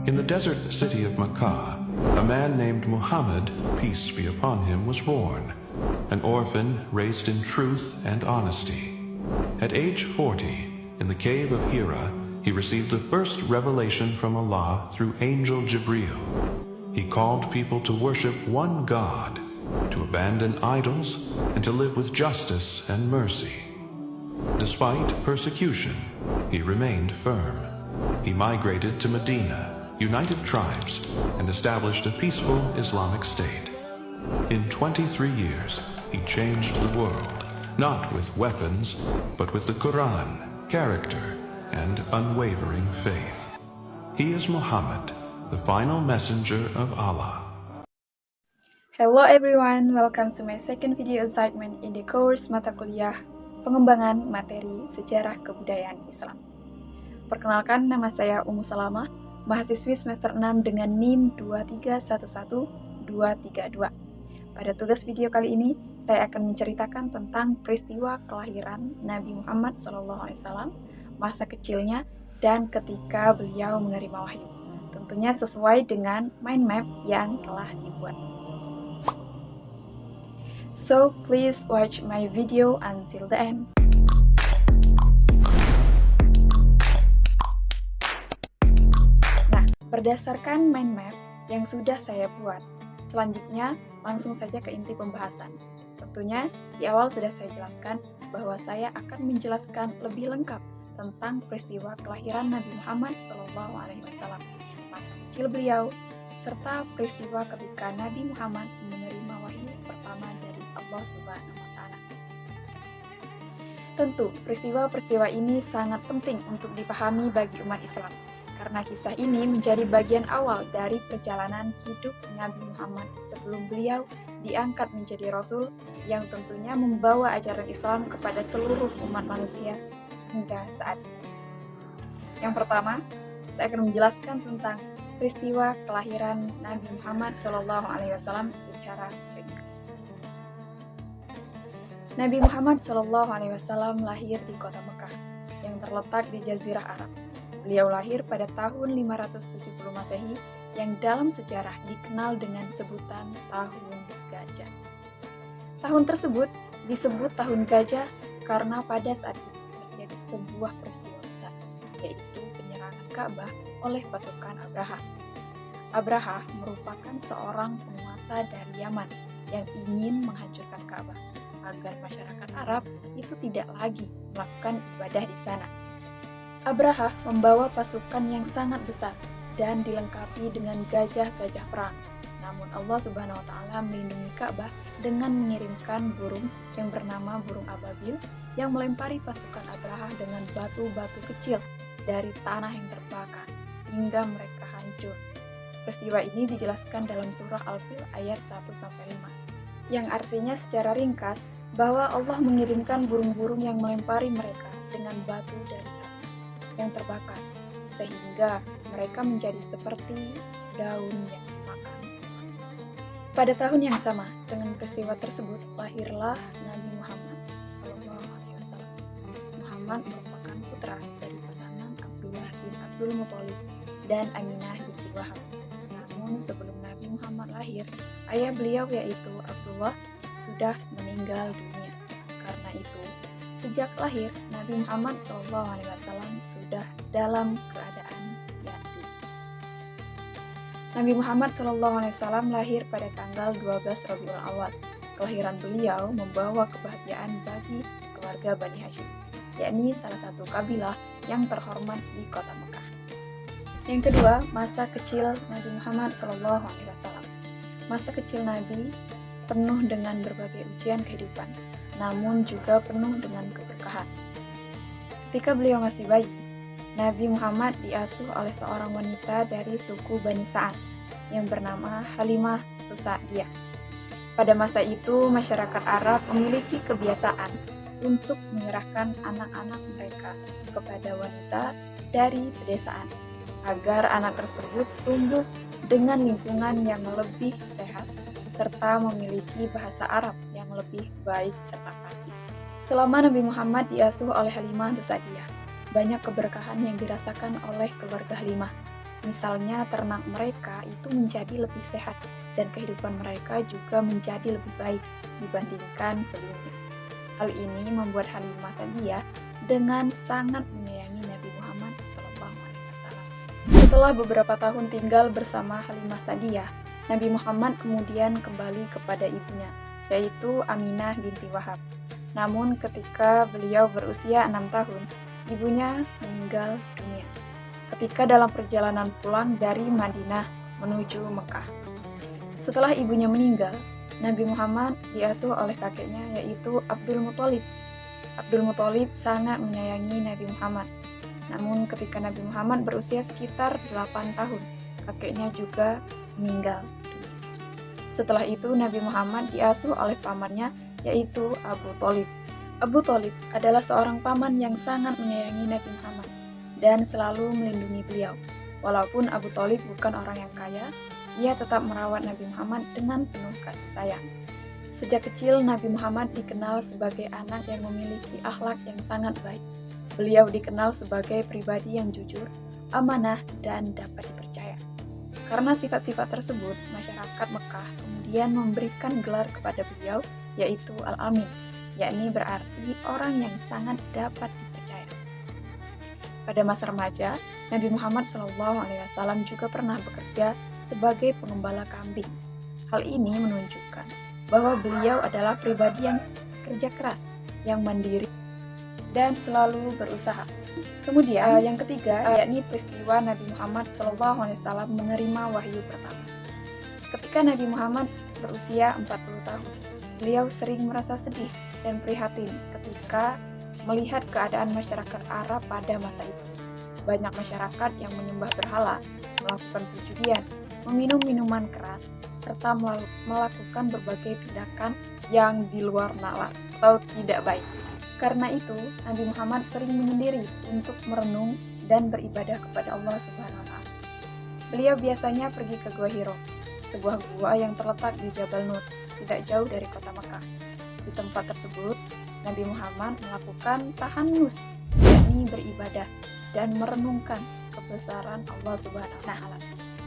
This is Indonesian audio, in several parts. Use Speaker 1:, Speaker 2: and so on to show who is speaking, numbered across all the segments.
Speaker 1: In the desert city of Makkah, a man named Muhammad, peace be upon him, was born, an orphan raised in truth and honesty. At age 40, in the cave of Hira, he received the first revelation from Allah through angel Jibreel. He called people to worship one God, to abandon idols, and to live with justice and mercy. Despite persecution, he remained firm. He migrated to Medina, united tribes, and established a peaceful Islamic state. In 23 years, he changed the world, not with weapons, but with the Quran, character, and unwavering faith. He is Muhammad, the final messenger of Allah.
Speaker 2: Hello everyone, welcome to my second video assignment in the course mata kuliah Pengembangan Materi Sejarah Kebudayaan Islam. Perkenalkan, nama saya Ummu Salamah, mahasiswi semester 6 dengan NIM 2311232. Pada tugas video kali ini, saya akan menceritakan tentang peristiwa kelahiran Nabi Muhammad SAW, masa kecilnya, dan ketika beliau menerima wahyu. Tentunya sesuai dengan mind map yang telah dibuat. So, please watch my video until the end. Nah, berdasarkan mind map yang sudah saya buat, selanjutnya langsung saja ke inti pembahasan. Tentunya di awal sudah saya jelaskan bahwa saya akan menjelaskan lebih lengkap tentang peristiwa kelahiran Nabi Muhammad SAW, masa kecil beliau, serta peristiwa ketika Nabi Muhammad menerima wahyu pertama dari Allah Subhanahu wa Ta'ala. Tentu, peristiwa-peristiwa ini sangat penting untuk dipahami bagi umat Islam, karena kisah ini menjadi bagian awal dari perjalanan hidup Nabi Muhammad sebelum beliau diangkat menjadi Rasul yang tentunya membawa ajaran Islam kepada seluruh umat manusia hingga saat ini. Yang pertama, saya akan menjelaskan tentang peristiwa kelahiran Nabi Muhammad SAW secara ringkas. Nabi Muhammad SAW lahir di kota Mekah yang terletak di Jazirah Arab. Beliau lahir pada tahun 570 Masehi yang dalam sejarah dikenal dengan sebutan Tahun Gajah. Tahun tersebut disebut Tahun Gajah karena pada saat itu terjadi sebuah peristiwa besar, yaitu penyerangan Ka'bah oleh pasukan Abraha. Abraha merupakan seorang penguasa dari Yaman yang ingin menghancurkan Ka'bah agar masyarakat Arab itu tidak lagi melakukan ibadah di sana. Abraha membawa pasukan yang sangat besar dan dilengkapi dengan gajah-gajah perang. Namun Allah Subhanahu wa Ta'ala melindungi Ka'bah dengan mengirimkan burung yang bernama burung ababil yang melempari pasukan Abraha dengan batu-batu kecil dari tanah yang terbakar hingga mereka hancur. Peristiwa ini dijelaskan dalam surah Al-Fil ayat 1-5, yang artinya secara ringkas bahwa Allah mengirimkan burung-burung yang melempari mereka dengan batu dari tanah yang terbakar, sehingga mereka menjadi seperti daun yang dimakan. Pada tahun yang sama dengan peristiwa tersebut, lahirlah Nabi Muhammad SAW. Muhammad merupakan putra dari pasangan Abdullah bin Abdul Muthalib dan Aminah binti Wahab. Namun sebelum Nabi Muhammad lahir, ayah beliau yaitu Abdullah sudah meninggal dunia. Karena itu, sejak lahir Nabi Muhammad SAW sudah dalam keadaan yatim. Nabi Muhammad SAW lahir pada tanggal 12 Rabiul Awal. Kelahiran beliau membawa kebahagiaan bagi keluarga Bani Hashim, yakni salah satu kabilah yang terhormat di kota Mekah. Yang kedua, masa kecil Nabi Muhammad SAW. Masa kecil Nabi penuh dengan berbagai ujian kehidupan, namun juga penuh dengan keberkahan. Ketika beliau masih bayi, Nabi Muhammad diasuh oleh seorang wanita dari suku Bani Sa'ad yang bernama Halimah Tusa'diyah. Pada masa itu, masyarakat Arab memiliki kebiasaan untuk menyerahkan anak-anak mereka kepada wanita dari pedesaan, agar anak tersebut tumbuh dengan lingkungan yang lebih sehat serta memiliki bahasa Arab yang lebih baik serta fasih. Selama Nabi Muhammad diasuh oleh Halimah Tusa'diyah, banyak keberkahan yang dirasakan oleh keluarga Halimah. Misalnya ternak mereka itu menjadi lebih sehat dan kehidupan mereka juga menjadi lebih baik dibandingkan sebelumnya. Hal ini membuat Halimah Sa'diyah dengan sangat menyayangi Nabi Muhammad SAW. Setelah beberapa tahun tinggal bersama Halimah Sa'diyah, Nabi Muhammad kemudian kembali kepada ibunya, yaitu Aminah binti Wahab. Namun ketika beliau berusia 6 tahun, ibunya meninggal dunia ketika dalam perjalanan pulang dari Madinah menuju Mekah. Setelah ibunya meninggal, Nabi Muhammad diasuh oleh kakeknya, yaitu Abdul Muthalib. Abdul Muthalib sangat menyayangi Nabi Muhammad. Namun ketika Nabi Muhammad berusia sekitar 8 tahun, kakeknya juga meninggal dunia. Setelah itu Nabi Muhammad diasuh oleh pamannya, yaitu Abu Thalib. Abu Thalib adalah seorang paman yang sangat menyayangi Nabi Muhammad dan selalu melindungi beliau. Walaupun Abu Thalib bukan orang yang kaya, ia tetap merawat Nabi Muhammad dengan penuh kasih sayang. Sejak kecil, Nabi Muhammad dikenal sebagai anak yang memiliki akhlak yang sangat baik. Beliau dikenal sebagai pribadi yang jujur, amanah, dan dapat dipercaya. Karena sifat-sifat tersebut, masyarakat Mekah kemudian memberikan gelar kepada beliau, yaitu Al-Amin, yakni berarti orang yang sangat dapat dipercaya. Pada masa remaja, Nabi Muhammad SAW juga pernah bekerja sebagai pengembala kambing. Hal ini menunjukkan bahwa beliau adalah pribadi yang kerja keras, yang mandiri, dan selalu berusaha. Kemudian yang ketiga, yakni peristiwa Nabi Muhammad SAW menerima wahyu pertama. Ketika Nabi Muhammad berusia 40 tahun, beliau sering merasa sedih dan prihatin ketika melihat keadaan masyarakat Arab pada masa itu. Banyak masyarakat yang menyembah berhala, melakukan perjudian, meminum minuman keras, serta melakukan berbagai tindakan yang di luar nalar atau tidak baik. Karena itu, Nabi Muhammad sering menyendiri untuk merenung dan beribadah kepada Allah Subhanahu wa Ta'ala. Beliau biasanya pergi ke Gua Hiro, sebuah gua yang terletak di Jabal Nur, tidak jauh dari kota Mekah. Di tempat tersebut, Nabi Muhammad melakukan tahanus, yakni beribadah dan merenungkan kebesaran Allah Subhanahu wa Ta'ala.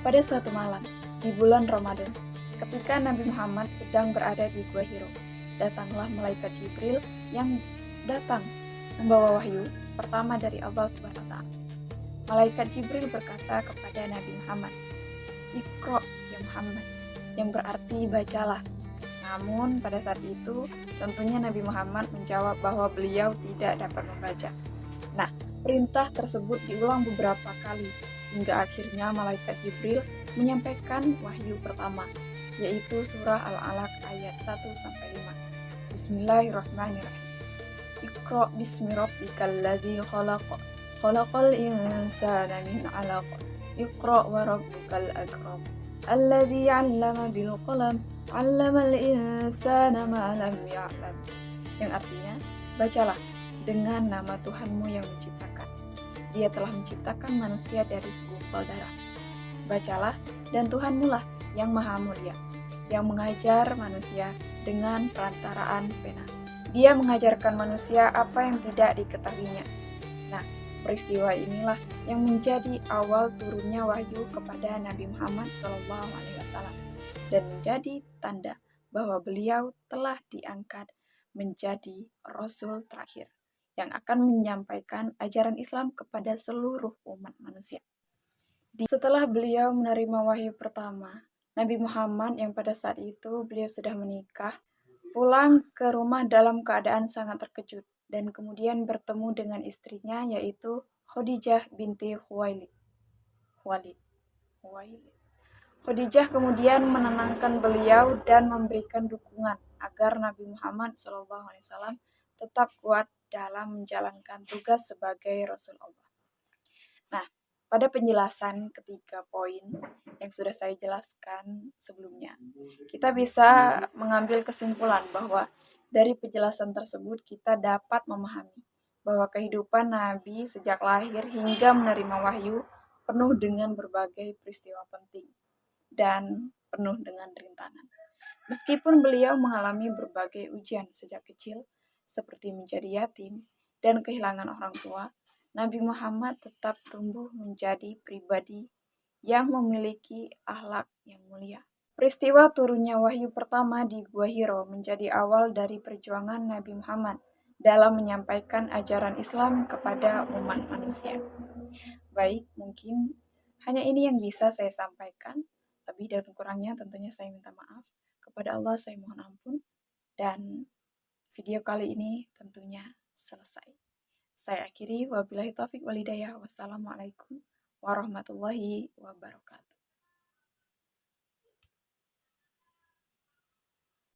Speaker 2: Pada suatu malam di bulan Ramadan, ketika Nabi Muhammad sedang berada di Gua Hiro, datanglah malaikat Jibril yang datang membawa wahyu pertama dari Allah Subhanahu wa Ta'ala. Malaikat Jibril berkata kepada Nabi Muhammad, "Iqra ya Muhammad," yang berarti bacalah. Namun pada saat itu tentunya Nabi Muhammad menjawab bahwa beliau tidak dapat membaca. Nah, perintah tersebut diulang beberapa kali hingga akhirnya malaikat Jibril menyampaikan wahyu pertama, yaitu surah Al-Alaq ayat 1-5. Bismillahirrahmanirrahim. Iqra bismi rabbikal ladzi khalaq, khalaqal insana min 'alaq. Iqra wa rabbukal akram, alladzi 'allama bil qalam, 'allamal insana ma lam ya'lam. Yang artinya, bacalah dengan nama Tuhanmu yang menciptakan. Dia telah menciptakan manusia dari segumpal darah. Bacalah, dan Tuhanmu lah yang maha mulia, yang mengajar manusia dengan perantaraan pena. Dia mengajarkan manusia apa yang tidak diketahuinya. Nah, peristiwa inilah yang menjadi awal turunnya wahyu kepada Nabi Muhammad SAW dan menjadi tanda bahwa beliau telah diangkat menjadi Rasul terakhir yang akan menyampaikan ajaran Islam kepada seluruh umat manusia. Setelah beliau menerima wahyu pertama, Nabi Muhammad yang pada saat itu beliau sudah menikah, pulang ke rumah dalam keadaan sangat terkejut dan kemudian bertemu dengan istrinya, yaitu Khadijah binti Khuwailid. Khadijah kemudian menenangkan beliau dan memberikan dukungan agar Nabi Muhammad SAW tetap kuat dalam menjalankan tugas sebagai Rasul Allah. Nah, pada penjelasan ketiga poin yang sudah saya jelaskan sebelumnya, kita bisa mengambil kesimpulan bahwa dari penjelasan tersebut kita dapat memahami bahwa kehidupan Nabi sejak lahir hingga menerima wahyu penuh dengan berbagai peristiwa penting dan penuh dengan rintangan. Meskipun beliau mengalami berbagai ujian sejak kecil, seperti menjadi yatim dan kehilangan orang tua, Nabi Muhammad tetap tumbuh menjadi pribadi yang memiliki akhlak yang mulia. Peristiwa turunnya wahyu pertama di Gua Hiro menjadi awal dari perjuangan Nabi Muhammad dalam menyampaikan ajaran Islam kepada umat manusia. Baik, mungkin hanya ini yang bisa saya sampaikan. Lebih dan kurangnya tentunya saya minta maaf. Kepada Allah saya mohon ampun. Dan video kali ini tentunya selesai. Saya akhiri, wabillahi taufiq walhidayah. Wassalamualaikum warahmatullahi wabarakatuh.